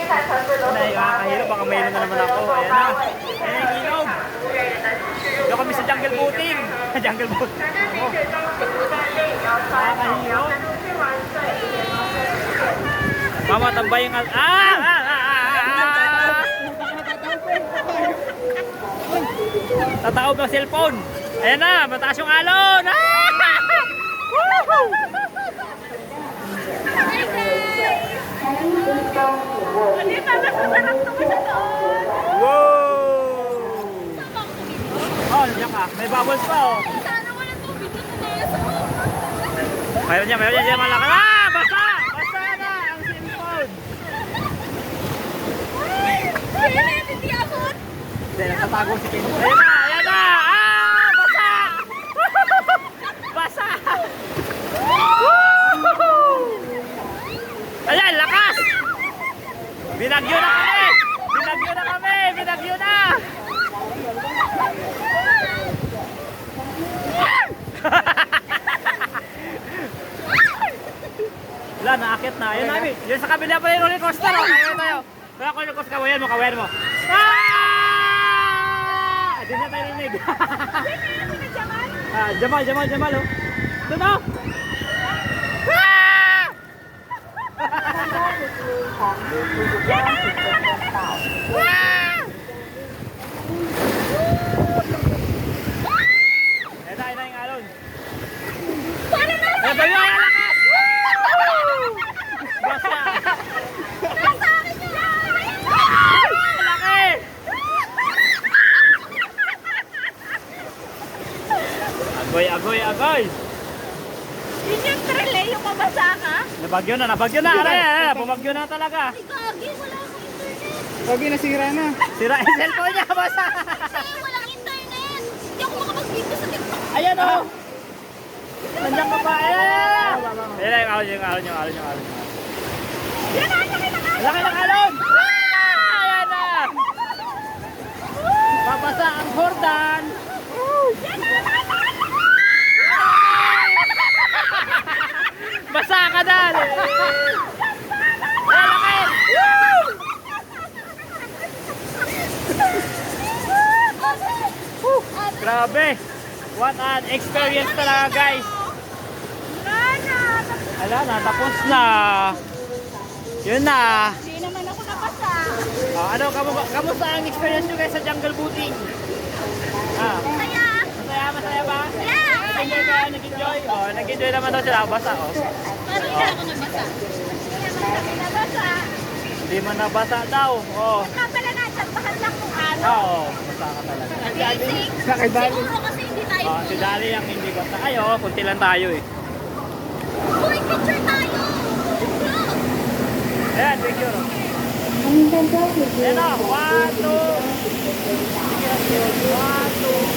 Nakakahirap, baka mayroon na naman ako. Ayan na. Ayan yung ilog. Doon kami sa jungle boating. Jungle boating. Nakakahirap. Mama, tambay yung... Tataob ng cellphone. Ayan na, mataas yung alon. Hindi pa mas masarap ito sa doon. Wow! Oh, nandiyan ka. May bubbles pa, oh. Sana wala tubig na tumesa. Mayroon niya, malaki. Basta! Basta na ang cellphone. Hindi abot. Hindi, nagtatago si Ken. Ayan na, ayan na! Basa! Basa! Ayan, lakas! Binagyo na kami! Binagyo na kami! Binagyo na! Wala, naakit na. Ayun namin. Yun sa kabila pa yung roller coaster. Kawayan tayo. Kaya ko roller coaster, kawayan mo. Hindi na tayo rinig. Jamal, oh. Doon, oh. Ayan na yung alon. Ayan na yung lakas! Basta! Nasa akin yan! Laki! Agoy! Yun yung trail eh, yung mabasa ka. Nabagyo na. Aray, bumagyo na talaga. Ay, gagi, wala akong internet. Pagi nasira na. Sira yung cellphone niya, basta! Kasi walang internet. Hindi ako makapag-video sa TikTok. Ayan, oh! Nandiyan ka pa, ayan yung alon. Yan na, laki na ka. Laki ng alon! Ayan na! Babasa ang Jordan! Basa ka dali! Ayan, laki! Grabe! What an experience talaga, guys! Ala, tapos na! Yun na! Hindi naman ako napasa. Kamusta ang experience nyo guys sa jungle boating? Kaya, Masaya ba? yeah! Nag-enjoy ba? Nag-enjoy? Oh, nag-enjoy naman daw sila. Basa, oh. Pero hindi ako nabasa. Hindi naman kami nabasa. Hindi man nabasa daw. Oh. Ikaw pala nasa bahal lang kung ano. Oo, basa ka talaga. Basic. Nakibali. Siguro kasi hindi tayo. Oh, si Dali ang hindi basa. Ay, oh, kunti lang tayo eh. Uy, picture tayo! Look! Ayan, picture. Ayan na, 1, 2. Sige, 1, 2.